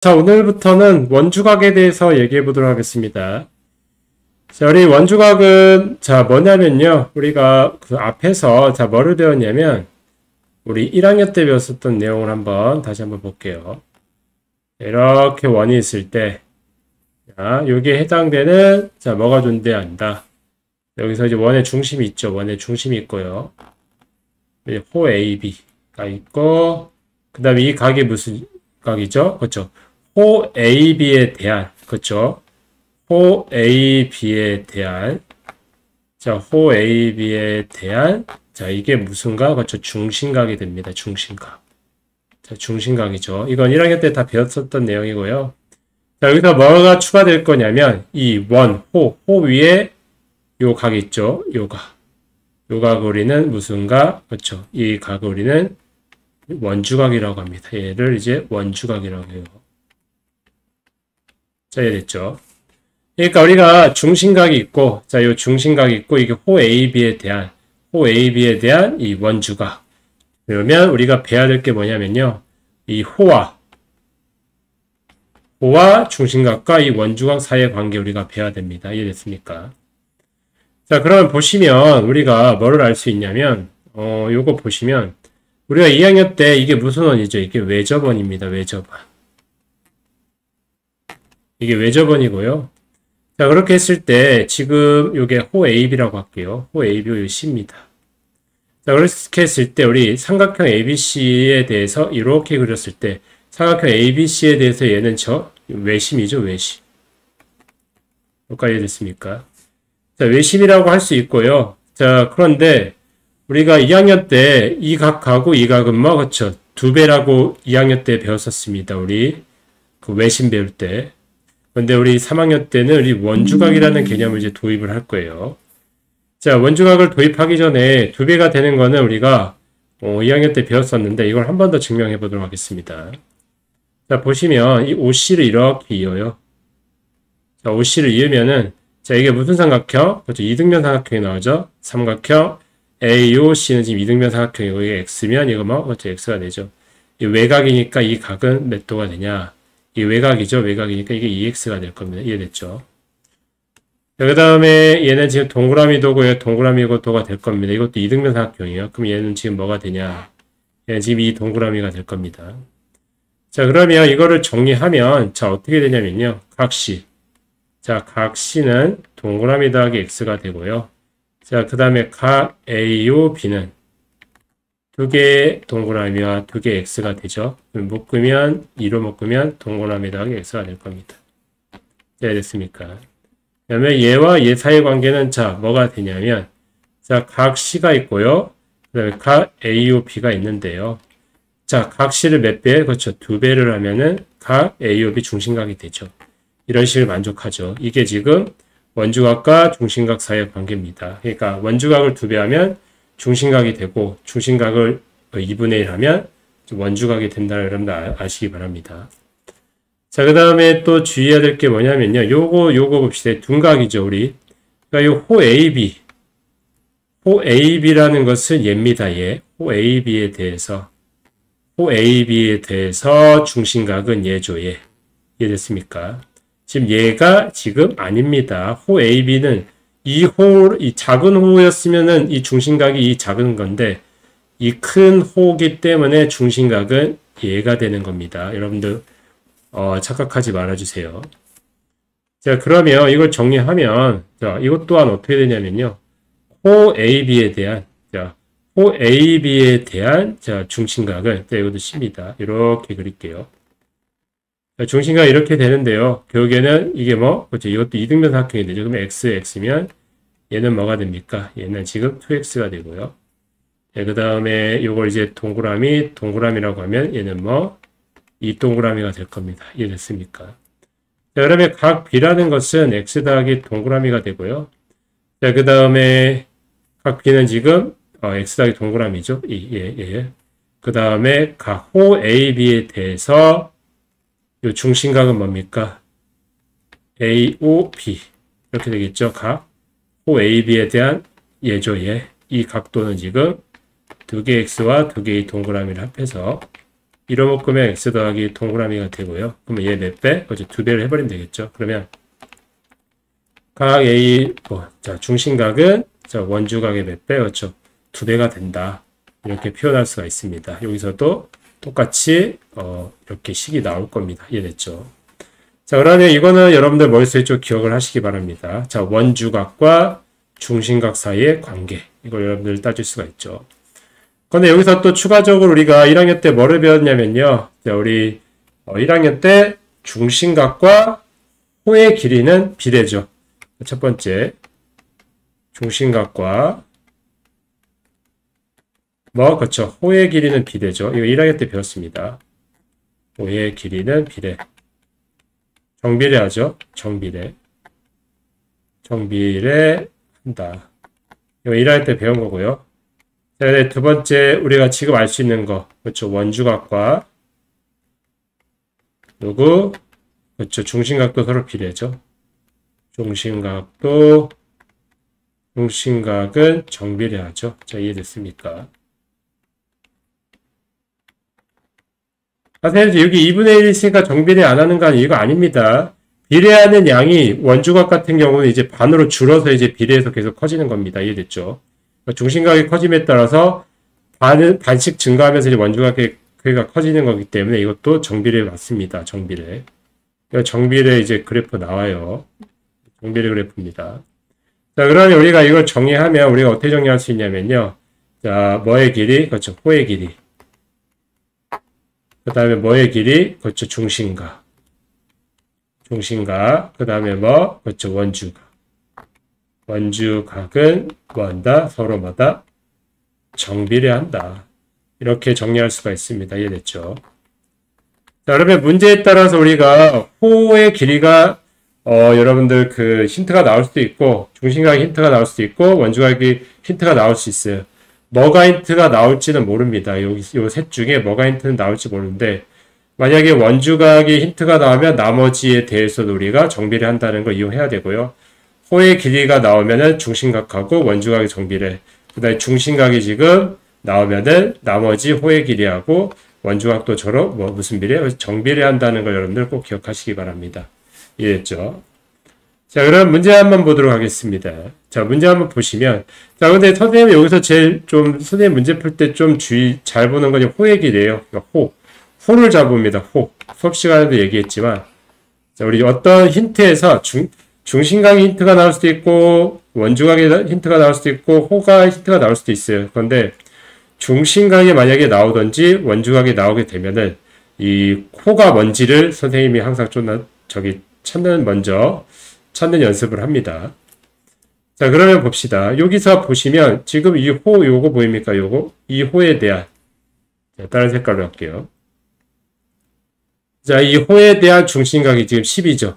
자, 오늘부터는 원주각에 대해서 얘기해 보도록 하겠습니다. 자, 우리 원주각은, 자, 뭐냐면요. 우리가 그 앞에서, 자, 뭐를 배웠냐면, 우리 1학년 때 배웠었던 내용을 다시 한번 볼게요. 이렇게 원이 있을 때, 자, 여기에 해당되는, 자, 뭐가 존재한다. 여기서 이제 원의 중심이 있죠. 원의 중심이 있고요. 호 AB가 있고, 그 다음에 이 각이 무슨 각이죠? 그렇죠. 호 AB에 대한, 그렇죠? 호 AB에 대한, 자, 호 AB에 대한, 자, 이게 무슨 각? 그렇죠? 중심각이 됩니다. 중심각. 자, 중심각이죠. 이건 1학년 때 다 배웠었던 내용이고요. 자, 여기서 뭐가 추가될 거냐면, 이 원, 호 위에 요 각 있죠? 요 각. 요 각을 우리는 무슨 각? 그렇죠? 이 각을 우리는 원주각이라고 합니다. 얘를 이제 원주각이라고 해요. 자, 이해됐죠? 그러니까 우리가 중심각이 있고, 자, 요 중심각이 있고, 이게 호 AB에 대한 이 원주각. 그러면 우리가 배워야 될 게 뭐냐면요. 이 호와 중심각과 이 원주각 사이의 관계 우리가 배워야 됩니다. 이해됐습니까? 자, 그러면 보시면 우리가 뭐를 알 수 있냐면, 요거 보시면, 우리가 2학년 때 이게 무슨 원이죠? 이게 외접원입니다. 외접원. 이게 외접원이고요. 자, 그렇게 했을 때 지금 이게 호 AB라고 할게요. 호 AB가 C입니다. 자, 그렇게 했을 때 우리 삼각형 ABC에 대해서 이렇게 그렸을 때 삼각형 ABC에 대해서 얘는 외심이죠. 외심. 여기까지 이해됐습니까? 자, 외심이라고 할 수 있고요. 자, 그런데 우리가 2학년 때 이 각하고 이 각은 뭐 그렇죠. 2배라고 2학년 때 배웠었습니다. 우리 그 외심 배울 때. 근데 우리 3학년 때는 우리 원주각이라는 개념을 이제 도입을 할 거예요. 자, 원주각을 도입하기 전에 2배가 되는 거는 우리가 2학년 때 배웠었는데 이걸 한 번 더 증명해 보도록 하겠습니다. 자, 보시면 이 OC를 이렇게 이어요. 자, OC를 이으면은 자, 이게 무슨 삼각형? 그렇죠. 이등변 삼각형이 나오죠. 삼각형 AOC는 지금 이등변 삼각형이고 이게 X면 이거 뭐 그렇죠. X가 되죠. 이 외곽이니까 이 각은 몇 도가 되냐? 이 외곽이죠. 외곽이니까 이게 EX가 될 겁니다. 이해됐죠? 그 다음에 얘는 지금 동그라미 도고요. 동그라미 도가 될 겁니다. 이것도 이등변 삼각형이에요. 그럼 얘는 지금 뭐가 되냐? 얘는 지금 이 동그라미가 될 겁니다. 자, 그러면 이거를 정리하면 자, 어떻게 되냐면요. 각C. 자, 각C는 동그라미 더하기 X가 되고요. 자, 그 다음에 각 A요 B는 두 개의 동그라미와 두 개의 X가 되죠. 묶으면 2로 묶으면 동그라미 더하기 X가 될 겁니다. 네, 됐습니까? 그 다음에 얘와 얘 사이의 관계는 자, 뭐가 되냐면 자, 각 C가 있고요. 그 다음에 각 AO B가 있는데요. 자, 각 C를 몇 배? 그렇죠. 2배를 하면은 각 AO B 중심각이 되죠. 이런 식으로 만족하죠. 이게 지금 원주각과 중심각 사이의 관계입니다. 그러니까 원주각을 2배 하면 중심각이 되고 중심각을 2분의 1 하면 원주각이 된다는 여러분들 아시기 바랍니다. 자, 그 다음에 또 주의해야 될 게 뭐냐면요. 요거 봅시다. 둔각이죠, 우리. 그러니까 요 호 AB라는 것은 얘입니다, 얘. 호 AB에 대해서 중심각은 얘죠, 얘. 이해됐습니까? 지금 얘가 지금 아닙니다. 호 AB는 이 작은 호였으면은 이 중심각이 이 작은 건데, 이 큰 호기 때문에 중심각은 얘가 되는 겁니다. 여러분들, 착각하지 말아주세요. 자, 그러면 이걸 정리하면, 자, 이것 또한 어떻게 되냐면요. 호 AB에 대한, 자, 중심각은, 자, 이것도 C입니다. 이렇게 그릴게요. 중심각 이렇게 되는데요. 결국에는 이게 뭐, 그렇죠. 이것도 이등변 삼각형이 되죠. 그러면 X면 얘는 뭐가 됩니까? 얘는 지금 2X가 되고요. 네, 그 다음에 이걸 이제 동그라미라고 하면 얘는 뭐, 이 동그라미가 될 겁니다. 이해됐습니까? 자, 그러면 각 B라는 것은 X 더하기 동그라미가 되고요. 자, 그 다음에 각 B는 지금, X 더하기 동그라미죠. 그 다음에 각 호 AB에 대해서 이 중심각은 뭡니까? AOB. 이렇게 되겠죠. 각 호 AB에 대한 얘죠, 얘. 이 각도는 지금 두 개의 X와 두 개의 동그라미를 합해서 이로묶으면 x 더하기 동그라미가 되고요. 그러면 얘 몇 배? 그렇죠. 2배를 해버리면 되겠죠. 그러면 각 A, 자, 중심각은 자, 원주각의 몇 배? 그렇죠. 2배가 된다. 이렇게 표현할 수가 있습니다. 여기서도 똑같이 이렇게 식이 나올 겁니다. 이해됐죠? 자, 그러면 이거는 여러분들 머릿속에 좀 기억을 하시기 바랍니다. 자, 원주각과 중심각 사이의 관계. 이걸 여러분들 따질 수가 있죠. 근데 여기서 또 추가적으로 우리가 1학년 때 뭐를 배웠냐면요. 자, 우리 1학년 때 중심각과 호의 길이는 비례죠. 첫 번째, 중심각과 그렇죠. 호의 길이는 비례죠. 이거 1학년 때 배웠습니다. 호의 길이는 비례. 정비례하죠. 정비례. 정비례 한다. 이거 1학년 때 배운 거고요. 자, 두 번째, 우리가 지금 알 수 있는 거. 그렇죠. 원주각과 그렇죠. 중심각도 서로 비례죠. 중심각은 정비례하죠. 자, 이해됐습니까? 선생님, 여기 2분의 1이 있으니까 정비례 안 하는 거 아니에요? 이거 아닙니다. 비례하는 양이 원주각 같은 경우는 이제 반으로 줄어서 이제 비례해서 계속 커지는 겁니다. 이해됐죠? 그러니까 중심각이 커짐에 따라서 반씩 증가하면서 이제 원주각의 크기가 커지는 거기 때문에 이것도 정비례 맞습니다. 정비례. 정비례 이제 그래프 나와요. 정비례 그래프입니다. 자, 그러면 우리가 이걸 정의하면 우리가 어떻게 정의할 수 있냐면요. 자, 뭐의 길이? 그렇죠. 호의 길이. 그 다음에 뭐의 길이? 그렇죠. 중심각. 그 다음에 그렇죠. 원주각. 원주각은 뭐한다? 서로마다 정비례한다. 이렇게 정리할 수가 있습니다. 이해됐죠? 자, 그러면 문제에 따라서 우리가 호의 길이가 여러분들 그 힌트가 나올 수도 있고 중심각이 힌트가 나올 수도 있고 원주각이 힌트가 나올 수 있어요. 뭐가 힌트가 나올지는 모릅니다. 요 셋 중에 뭐가 힌트는 나올지 모르는데 만약에 원주각이 힌트가 나오면 나머지에 대해서도 우리가 정비례 한다는 걸 이용해야 되고요. 호의 길이가 나오면은 중심각하고 원주각이 정비례. 그 다음에 중심각이 지금 나오면은 나머지 호의 길이하고 원주각도 저로 무슨 비례? 정비례 한다는 걸 여러분들 꼭 기억하시기 바랍니다. 이해했죠? 자, 그럼 문제 한번 보도록 하겠습니다. 자, 문제 한번 보시면, 자, 근데 선생님이 여기서 제일 선생님 문제 풀 때 좀 잘 보는 건 호의 길이에요. 그러니까 호를 잡습니다. 수업 시간에도 얘기했지만, 자, 우리 어떤 힌트에서 중심각이 힌트가 나올 수도 있고, 원주각이 힌트가 나올 수도 있고, 호가 힌트가 나올 수도 있어요. 그런데, 중심각이 만약에 나오든지, 원주각이 나오게 되면은, 이 호가 뭔지를 선생님이 항상 찾는 연습을 합니다. 자, 그러면 봅시다. 여기서 보시면 지금 이 요거 보입니까? 이 호에 대한 자, 다른 색깔로 할게요. 자, 이 호에 대한 중심각이 지금 10이죠.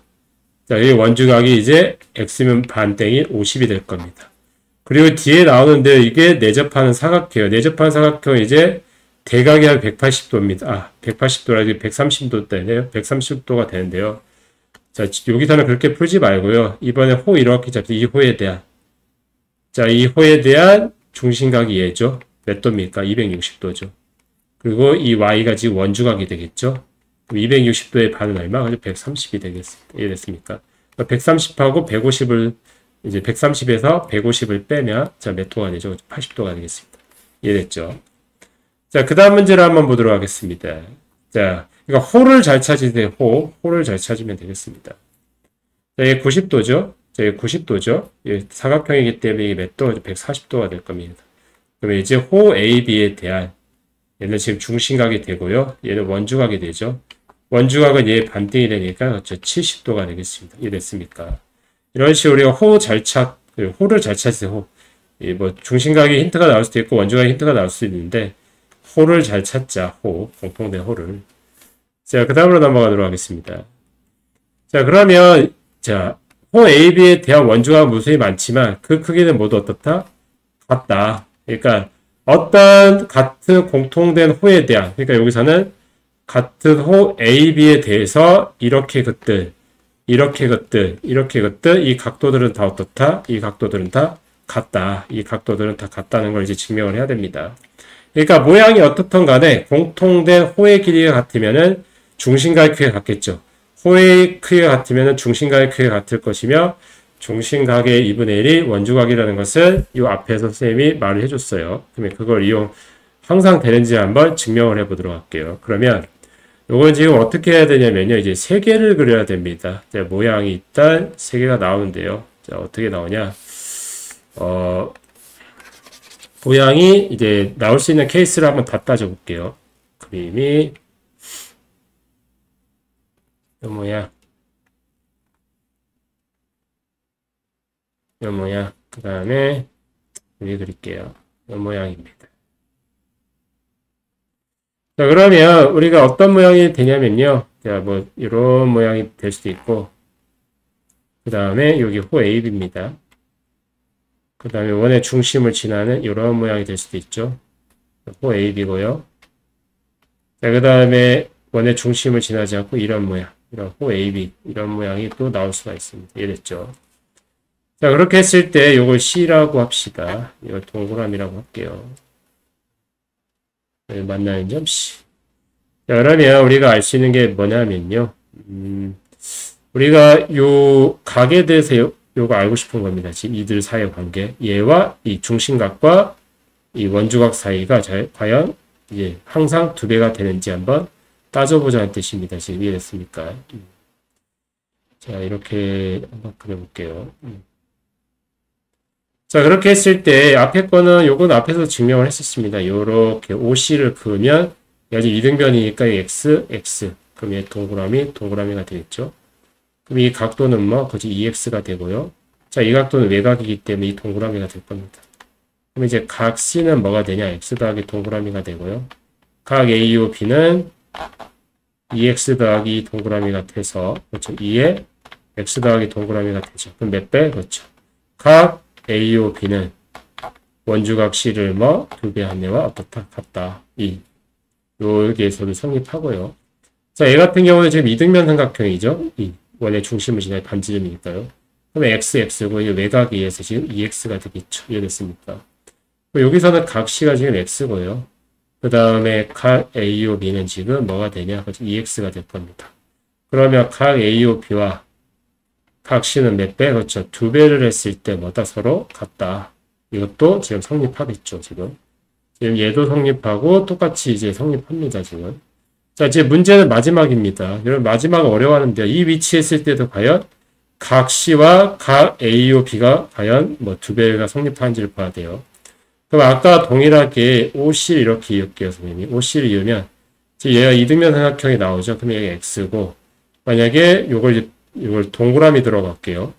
자, 이 원주각이 이제 x면 반땡이 50이 될 겁니다. 그리고 뒤에 나오는데 이게 내접하는 사각형이에요. 내접하는 사각형 이제 대각이 한 180도입니다. 180도라 130도 되네요. 130도가 되는데요. 자, 여기서는 그렇게 풀지 말고요. 이번에 호 이렇게 잡죠. 이 호에 대한. 자, 이 호에 대한 중심각이 얘죠. 몇 도입니까? 260도죠. 그리고 이 y가 지금 원주각이 되겠죠. 260도의 반은 얼마? 130이 되겠습니다. 이해됐습니까? 130하고 150을, 이제 130에서 150을 빼면, 자, 몇 도가 되죠? 80도가 되겠습니다. 이해됐죠? 자, 그 다음 문제를 한번 보도록 하겠습니다. 자, 그러니까 호를 잘 찾으세요. 호를 잘 찾으면 되겠습니다. 자, 이게 90도죠. 자, 이게 90도죠. 사각형이기 때문에 이게 몇 도? 140도가 될 겁니다. 그러면 이제 호 AB에 대한 얘는 지금 중심각이 되고요. 얘는 원주각이 되죠. 원주각은 얘 반등이 되니까 그렇죠. 70도가 되겠습니다. 이해됐습니까? 이런 식으로 우리가 호를 잘 찾으세요. 중심각이 힌트가 나올 수도 있고 원주각이 힌트가 나올 수도 있는데 호를 잘 찾자. 공통된 호를. 자, 그 다음으로 넘어가도록 하겠습니다. 자, 그러면, 자, 호 AB에 대한 원주각 무수히 많지만 그 크기는 모두 어떻다? 같다. 그러니까 어떤 같은 공통된 호에 대한, 그러니까 여기서는 같은 호 AB에 대해서 이렇게 긋들, 이 각도들은 다 어떻다? 이 각도들은 다 같다. 이 각도들은 다 같다는 걸 이제 증명을 해야 됩니다. 그러니까 모양이 어떻든 간에 공통된 호의 길이가 같으면은 중심각의 크기가 같겠죠. 호의 크기가 같으면은 중심각의 크기가 같을 것이며 중심각의 2분의 1이 원주각이라는 것을 이 앞에서 선생님이 말을 해줬어요. 그러면 그걸 항상 되는지 한번 증명을 해보도록 할게요. 그러면 요건 지금 어떻게 해야 되냐면요. 이제 세 개를 그려야 됩니다. 모양이 일단 세 개가 나오는데요. 자, 어떻게 나오냐. 모양이 이제 나올 수 있는 케이스를 한번 다 따져볼게요. 그림이 요 모양, 요 모양, 그 다음에 여기 그릴게요. 요 모양입니다. 자, 그러면 우리가 어떤 모양이 되냐면요. 자, 뭐 이런 모양이 될 수도 있고, 그 다음에 여기 호 AB입니다. 그 다음에 원의 중심을 지나는 이런 모양이 될 수도 있죠. 호 AB고요. 자, 그 다음에 원의 중심을 지나지 않고 이런 모양, 이런 호 AB, 이런 모양이 또 나올 수가 있습니다. 이해됐죠? 자, 그렇게 했을 때 이걸 C라고 합시다. 이걸 동그라미라고 할게요. 만나는 점 C. 자, 그러면 우리가 알 수 있는 게 뭐냐면요. 우리가 요 각에 대해서 요거 알고 싶은 겁니다. 지금 이들 사이의 관계. 얘와 이 중심각과 이 원주각 사이가 과연 이제 항상 두 배가 되는지 한번 따져보자는 뜻입니다. 지금 이해됐습니까? 자, 이렇게 한번 그려볼게요. 자, 그렇게 했을 때 앞에 거는 요건 앞에서 증명을 했었습니다. 요렇게 OC를 그으면 아직 이등변이니까 X, X. 그럼 얘 동그라미가 되겠죠. 그럼 이 각도는 뭐, 그지 2x가 되고요. 자, 이 각도는 외곽이기 때문에 이 동그라미가 될 겁니다. 그럼 이제 각 C는 뭐가 되냐? x 더하기 동그라미가 되고요. 각 AO B는 2x 더하기 동그라미가 돼서, 그렇죠. 2에 x 더하기 동그라미가 되죠. 그럼 몇 배? 그렇죠. 각 AO B는 원주각 C를 뭐, 2배 한례와 어떻다? 같다. 여기에서도 성립하고요. 자, 얘 같은 경우는 지금 이등변 삼각형이죠. 원의 중심을 지나는 반지름이니까요. 그럼 x고 이 외곽에 의해서 지금 2x가 되겠죠. 이해됐습니까? 여기서는 각 C가 지금 x고요. 그 다음에 각 AO B는 지금 뭐가 되냐? 2x가 될 겁니다. 그러면 각 AO B와 각 C는 몇 배? 그렇죠. 두 배를 했을 때 뭐다? 서로 같다. 이것도 지금 성립하겠죠. 지금 얘도 성립하고 똑같이 이제 성립합니다. 지금. 자, 이제 문제는 마지막입니다. 여러분, 마지막은 어려워하는데요. 이 위치에 있을 때도 과연 각 C와 각 AO B가 과연 뭐 두 배가 성립하는지를 봐야 돼요. 그럼 아까 동일하게 OC를 이렇게 이을게요, 선생님이. OC를 이으면, 얘가 이등변 삼각형이 나오죠. 그럼 얘가 X고, 만약에 요걸 동그라미 들어갈게요.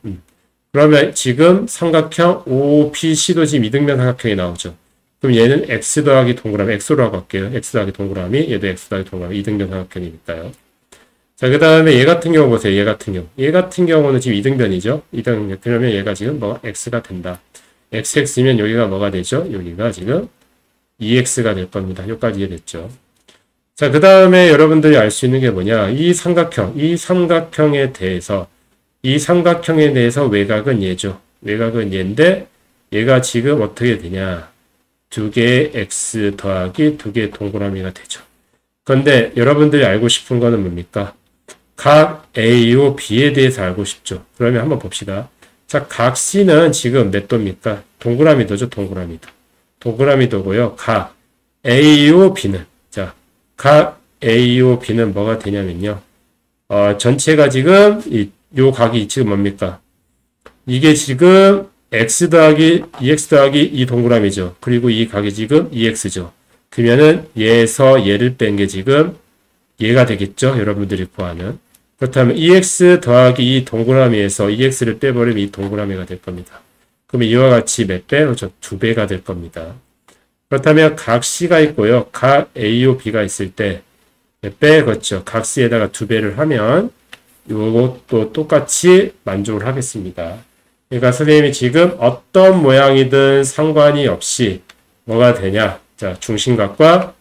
그러면 지금 삼각형 OBC도 지금 이등변 삼각형이 나오죠. 그럼 얘는 x 더하기 동그라미, x로 하고 갈게요. x 더하기 동그라미, 얘도 x 더하기 동그라미, 이등변 삼각형이니까요. 자, 그 다음에 얘 같은 경우 보세요. 얘 같은 경우는 지금 이등변이죠. 이등변. 그러면 얘가 지금 뭐 x가 된다. xx면 여기가 뭐가 되죠? 여기가 지금 2x가 될 겁니다. 여기까지 이해됐죠? 자, 그 다음에 여러분들이 알 수 있는 게 뭐냐? 이 삼각형에 대해서 외곽은 얘죠. 외곽은 얘인데 얘가 지금 어떻게 되냐? 두 개의 x 더하기 두 개의 동그라미가 되죠. 그런데 여러분들이 알고 싶은 거는 뭡니까? 각 A요 B에 대해서 알고 싶죠. 그러면 한번 봅시다. 자, 각 C는 지금 몇 도입니까? 동그라미도죠, 동그라미도. 동그라미도고요. 각 A요 B는, 자, 각 A요 B는 뭐가 되냐면요. 전체가 지금, 요 각이 지금 뭡니까? 이게 지금 x 더하기 2x 더하기 이 동그라미죠. 그리고 이 각이 지금 2x죠. 그러면은 얘에서 얘를 뺀 게 지금 얘가 되겠죠. 여러분들이 구하는. 그렇다면 2x 더하기 이 동그라미에서 2x를 빼버리면 이 동그라미가 될 겁니다. 그러면 이와 같이 몇 배? 그렇죠. 두 배가 될 겁니다. 그렇다면 각 C가 있고요. 각 A요 B가 있을 때 몇 배? 그렇죠. 각 C에다가 두 배를 하면 이것도 똑같이 만족을 하겠습니다. 그러니까 선생님이 지금 어떤 모양이든 상관이 없이 뭐가 되냐? 자, 중심각과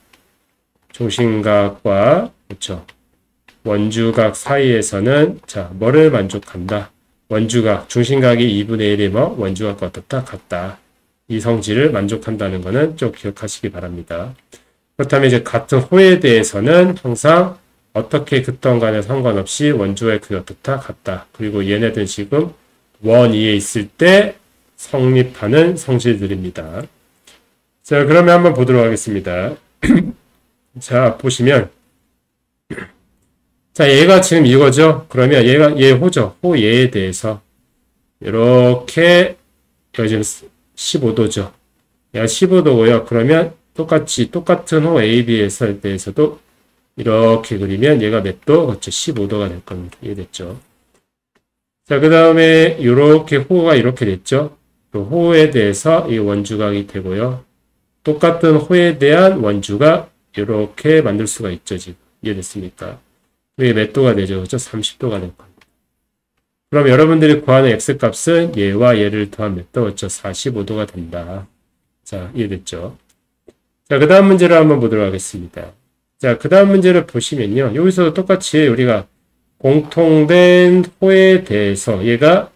그렇죠. 원주각 사이에서는 자, 뭐를 만족한다? 원주각, 중심각이 2분의 1이 뭐? 원주각과 어떻다? 같다. 이 성질을 만족한다는 거는 좀 기억하시기 바랍니다. 그렇다면 이제 같은 호에 대해서는 항상 어떻게 긋던 간에 상관없이 원주의 그 어떻다 같다. 그리고 얘네들 지금 원 2에 있을 때 성립하는 성질들입니다. 자, 그러면 한번 보도록 하겠습니다. 자, 보시면 자, 얘가 지금 이거죠. 그러면 얘 호죠. 호 얘에 대해서 이렇게 지금 15도죠. 얘가 15도고요. 그러면 똑같은 호 AB에서 대해서도 이렇게 그리면 얘가 몇 도? 그렇죠. 15도가 될 겁니다. 이해됐죠? 자, 그 다음에 이렇게 호가 이렇게 됐죠. 또 호에 대해서 이 원주각이 되고요. 똑같은 호에 대한 원주가 이렇게 만들 수가 있죠. 지금 이해됐습니까? 이게 몇 도가 되죠? 그렇죠? 30도가 될 겁니다. 그럼 여러분들이 구하는 x값은 얘와 얘를 더하면 몇 도? 그렇죠? 45도가 된다. 자, 이해됐죠? 자, 그 다음 문제를 한번 보도록 하겠습니다. 자, 그 다음 문제를 보시면요. 여기서도 똑같이 우리가 공통된 호에 대해서 얘가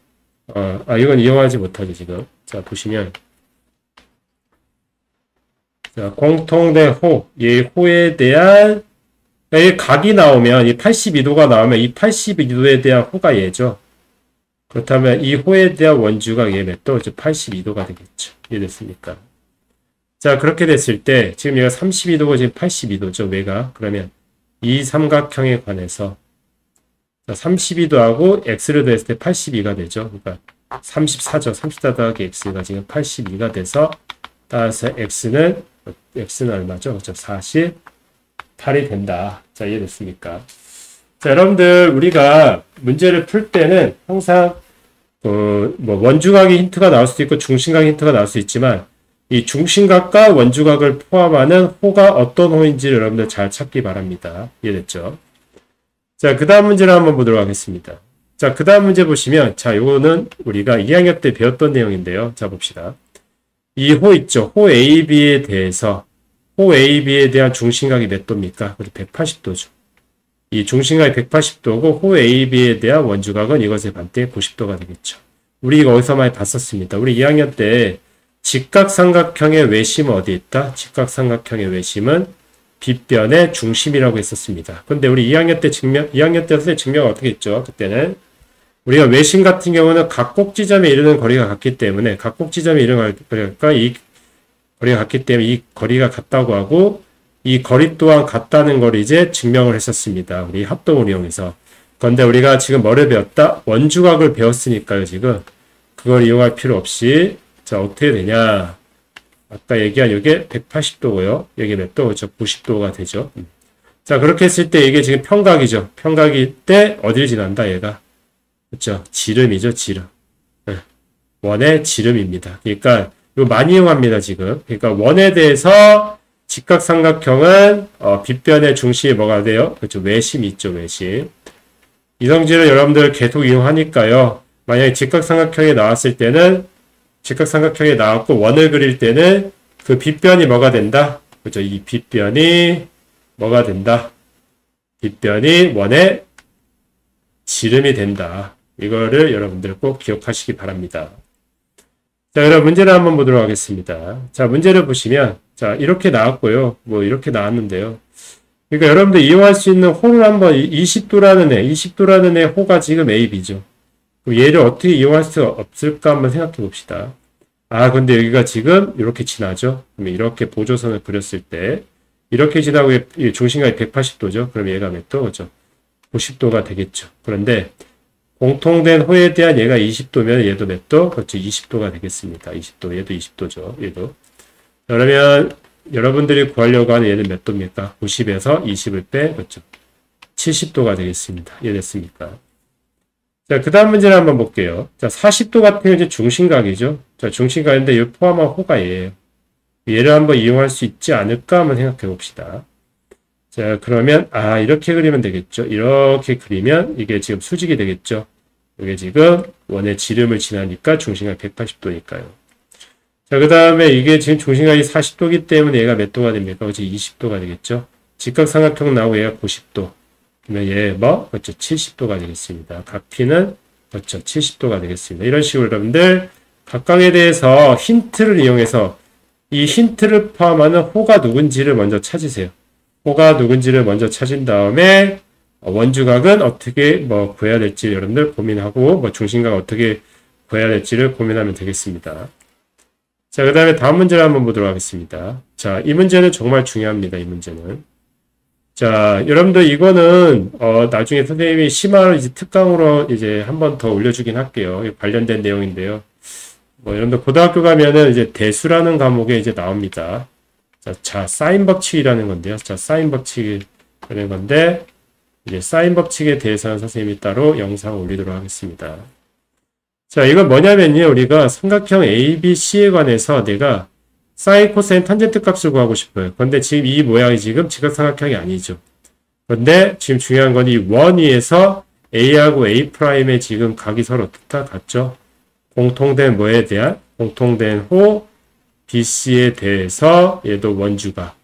이건 이용하지 못하죠, 지금. 자, 보시면 자, 공통된 호, 이 호에 대한 이 각이 나오면 이 82도가 나오면 이 82도에 대한 호가 얘죠. 그렇다면 이 호에 대한 원주가 얘 몇 도? 82도가 되겠죠. 이해됐습니까? 자, 그렇게 됐을 때 지금 얘가 32도고 지금 82도죠. 왜가? 그러면 이 삼각형에 관해서 32도하고 x를 더했을 때 82가 되죠. 그러니까 34죠. 34 더하기 x가 지금 82가 돼서 따라서 x는 얼마죠? 그렇죠. 48이 된다. 자, 이해됐습니까? 자, 여러분들 우리가 문제를 풀 때는 항상 원주각이 힌트가 나올 수도 있고 중심각 힌트가 나올 수 있지만 이 중심각과 원주각을 포함하는 호가 어떤 호인지를 여러분들 잘 찾기 바랍니다. 이해됐죠? 자, 그 다음 문제를 한번 보도록 하겠습니다. 자, 그 다음 문제 보시면, 자, 요거는 우리가 2학년 때 배웠던 내용인데요. 자, 봅시다. 이 호 있죠? 호 AB에 대해서, 호 AB에 대한 중심각이 몇 도입니까? 180도죠. 이 중심각이 180도고, 호 AB에 대한 원주각은 이것의 반대 90도가 되겠죠. 우리 이거 어디서 많이 봤었습니다. 우리 2학년 때 직각삼각형의 외심은 어디 있다? 직각삼각형의 외심은 빗변의 중심이라고 했었습니다. 근데 우리 2학년 때 선생님 증명을 어떻게 했죠? 그때는 우리가 외심 같은 경우는 각 꼭지점에 이르는 거리가 같기 때문에 각 꼭지점에 이르는 거리가 이 거리가 같기 때문에 이 거리가 같다고 하고 이 거리 또한 같다는 걸 이제 증명을 했었습니다. 우리 합동을 이용해서. 그런데 우리가 지금 뭐를 배웠다? 원주각을 배웠으니까요. 지금 그걸 이용할 필요 없이 자, 어떻게 되냐? 아까 얘기한 이게 180도고요. 여기 몇 도? 그렇죠? 90도가 되죠. 자, 그렇게 했을 때 이게 지금 평각이죠. 평각일 때 어디를 지난다, 얘가? 그렇죠? 지름이죠, 지름. 원의 지름입니다. 그러니까 이거 많이 이용합니다, 지금. 그러니까 원에 대해서 직각삼각형은 빗변의 중심이 뭐가 돼요? 그렇죠? 외심이 있죠, 외심. 이 성질을 여러분들 계속 이용하니까요. 만약에 직각삼각형이 나왔을 때는 직각삼각형이 나왔고 원을 그릴 때는 그 빗변이 뭐가 된다? 그죠? 이 빗변이 뭐가 된다? 빗변이 원의 지름이 된다. 이거를 여러분들 꼭 기억하시기 바랍니다. 자, 그럼 문제를 한번 보도록 하겠습니다. 자, 문제를 보시면 자, 이렇게 나왔고요. 뭐 이렇게 나왔는데요. 그러니까 여러분들 이용할 수 있는 호를 한번 20도라는 애 호가 지금 AB죠. 그럼 얘를 어떻게 이용할 수 없을까 한번 생각해 봅시다. 근데 여기가 지금 이렇게 지나죠. 그러면 이렇게 보조선을 그렸을 때 이렇게 지나고 중심각이 180도죠. 그럼 얘가 몇 도? 그죠? 90도가 되겠죠. 그런데 공통된 호에 대한 얘가 20도면 얘도 몇 도? 그렇죠. 20도가 되겠습니다. 20도. 얘도 20도죠. 얘도. 그러면 여러분들이 구하려고 하는 얘는 몇 도입니까? 90에서 20을 빼, 그렇죠. 70도가 되겠습니다. 이해됐습니까? 자, 그 다음 문제를 한번 볼게요. 자, 40도 같은 경우 이제 중심각이죠. 자, 중심각인데 이 포함한 호가 얘예요. 얘를 한번 이용할 수 있지 않을까 한번 생각해 봅시다. 자, 그러면, 이렇게 그리면 되겠죠. 이렇게 그리면 이게 지금 수직이 되겠죠. 이게 지금 원의 지름을 지나니까 중심각 180도니까요. 자, 그 다음에 이게 지금 중심각이 40도기 때문에 얘가 몇 도가 됩니까? 그렇죠. 20도가 되겠죠. 직각삼각형 나오고 얘가 90도. 그러면 얘 그렇죠. 70도가 되겠습니다. 각 P는 그렇죠. 70도가 되겠습니다. 이런 식으로 여러분들 각각에 대해서 힌트를 이용해서 이 힌트를 포함하는 호가 누군지를 먼저 찾으세요. 호가 누군지를 먼저 찾은 다음에 원주각은 어떻게 구해야 될지 여러분들 고민하고 중심각 어떻게 구해야 될지를 고민하면 되겠습니다. 자, 그 다음에 다음 문제를 한번 보도록 하겠습니다. 자, 이 문제는 정말 중요합니다. 이 문제는. 자, 여러분들 이거는 나중에 선생님이 심화를 이제 특강으로 이제 한 번 더 올려주긴 할게요. 관련된 내용인데요. 여러분들 고등학교 가면은 이제 대수라는 과목에 이제 나옵니다. 자, 사인 법칙이라는 건데요. 자, 사인 법칙이라는 건데 이제 사인 법칙에 대해서는 선생님이 따로 영상 올리도록 하겠습니다. 자, 이건 뭐냐면요. 우리가 삼각형 ABC에 관해서 내가 사인, 코사인, 탄젠트 값을 구하고 싶어요. 그런데 지금 이 모양이 지금 직각삼각형이 아니죠. 그런데 지금 중요한 건 이 원위에서 A하고 A'의 지금 각이 서로 다 같죠. 공통된 뭐에 대한? 공통된 호 BC에 대해서 얘도 원주가.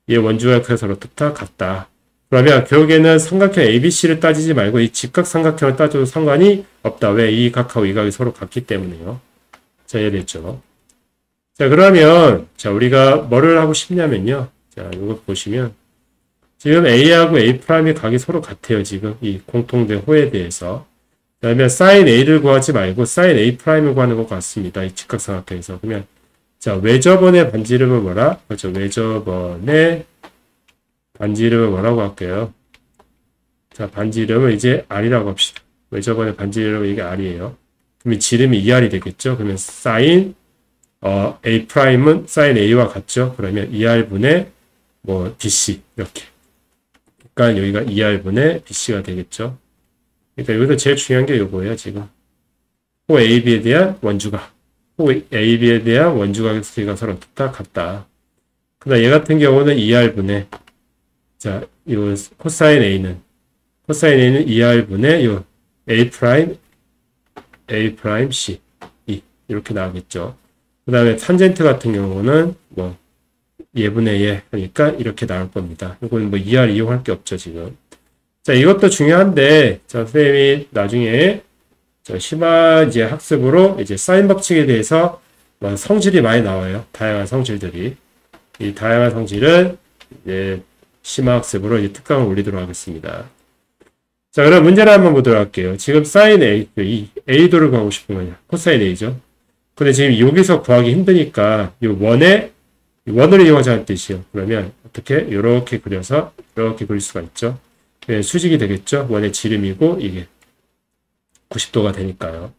얘 원주가 서로 다 같다. 그러면 결국에는 삼각형 ABC를 따지지 말고 이 직각삼각형을 따져도 상관이 없다. 왜? 이 각하고 이 각이 서로 같기 때문에요. 자, 이해됐죠? 자, 그러면, 자, 우리가 뭐를 하고 싶냐면요. 자, 이거 보시면, 지금 A하고 A'의 각이 서로 같아요. 지금 이 공통된 호에 대해서. 그러면 sin A를 구하지 말고 sin A'을 구하는 것 같습니다. 이 직각삼각형에서. 그러면, 자, 외접원의 반지 이름은 뭐라? 그렇죠. 외접원의 반지 이름은 뭐라고 할게요? 자, 반지 이름은 이제 R이라고 합시다. 외접원의 반지 이름은 이게 R이에요. 그러면 지름이 2R이 되겠죠? 그러면 sin A'은 sin A와 같죠? 그러면 2R분의 BC 이렇게. 그러니까 여기가 2R분의 BC가 되겠죠? 그러니까 여기서 제일 중요한 게 이거예요, 지금. 호 AB에 대한 원주각. 호 AB에 대한 원주각의 수가 서로 다 같다. 그다음 얘 같은 경우는 2R분의 자, 이 코사인 A는 2R분의 요 A' C 이렇게 나오겠죠. 그 다음에 탄젠트 같은 경우는 얘분의 얘 하니까 이렇게 나올 겁니다. 이건 2R 이용할 게 없죠, 지금. 자, 이것도 중요한데, 자, 선생님이 나중에 심화 이제 학습으로 이제 사인 법칙에 대해서 성질이 많이 나와요. 다양한 성질들이. 이 다양한 성질은 이제 심화 학습으로 이제 특강을 올리도록 하겠습니다. 자, 그럼 문제를 한번 보도록 할게요. 지금 사인 A, 이 A도를 구하고 싶은 거냐? 코사인 A죠. 근데 지금 여기서 구하기 힘드니까 이 원을 이용하자는 뜻이에요. 그러면 어떻게? 이렇게 그려서 이렇게 그릴 수가 있죠. 수직이 되겠죠. 원의 지름이고 이게 90도가 되니까요.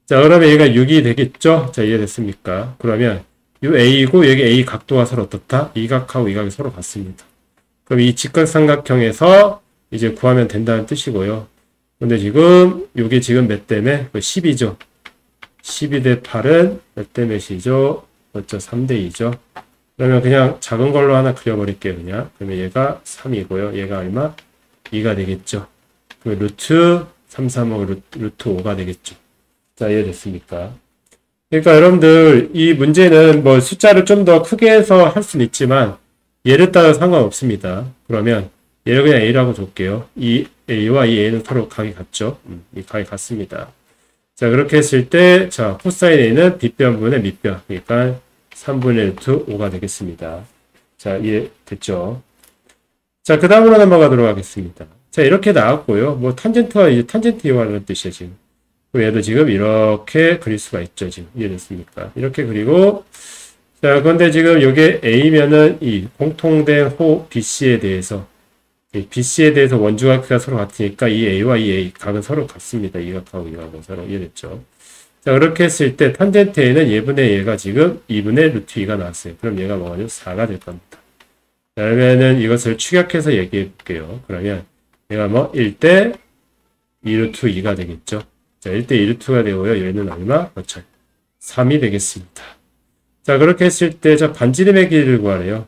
자, 그러면 얘가 6이 되겠죠. 자, 이해됐습니까? 그러면 이 A이고 여기 A 각도가 서로 어떻다? 이 각하고 이 각이 서로 같습니다. 그럼 이 직각삼각형에서 이제 구하면 된다는 뜻이고요. 근데 지금 이게 지금 몇 대매? 10이죠. 12 대 8은 몇 대 몇이죠? 그렇죠. 3대 2죠. 그러면 그냥 작은 걸로 하나 그려버릴게요. 그냥. 그러면 얘가 3이고요. 얘가 얼마? 2가 되겠죠. 그러면 루트 3, 3하고 루트 5가 되겠죠. 자, 이해됐습니까? 그러니까 여러분들 이 문제는 숫자를 좀 더 크게 해서 할 수는 있지만 얘를 따라 상관없습니다. 그러면 얘를 그냥 A라고 줄게요. 이 A와 이 A는 서로 각이 같죠. 이 각이 같습니다. 자, 그렇게 했을 때, 자, 코사인 A는 빗변분의 밑변. 그러니까 3분의 루트 5가 되겠습니다. 자, 이해됐죠? 자, 그 다음으로 넘어가도록 하겠습니다. 자, 이렇게 나왔고요. 탄젠트가 이제 탄젠트 이용하는 뜻이에요, 지금. 얘도 지금 이렇게 그릴 수가 있죠, 지금. 이해됐습니까? 이렇게 그리고, 자, 그런데 지금 이게 A면은 이 공통된 호 BC에 대해서 BC에 대해서 원주각가 서로 같으니까 이 A와 이 A 각은 서로 같습니다. 이 각하고 이 각은 서로 이해됐죠? 자, 그렇게 했을 때 탄젠트 A는 얘분의 얘가 지금 2분의 루트 2가 나왔어요. 그럼 얘가 뭐가죠? 4가 될 겁니다. 그러면은 이것을 축약해서 얘기해 볼게요. 그러면 얘가 1대 2 루트 2가 되겠죠? 자, 1대 2 루트가 되고요. 얘는 얼마? 그렇죠. 3이 되겠습니다. 자, 그렇게 했을 때 자, 반지름의 길이를 구하래요.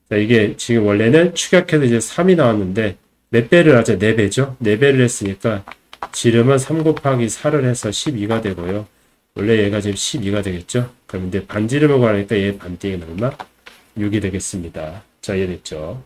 자, 이게 지금 원래는 축약해서 이제 3이 나왔는데 몇 배를 하죠? 4배죠? 4배를 했으니까 지름은 3 곱하기 4를 해서 12가 되고요. 원래 얘가 지금 12가 되겠죠? 그럼 근데 반지름을 구하니까 얘 반대는 얼마? 6이 되겠습니다. 자, 이해됐죠?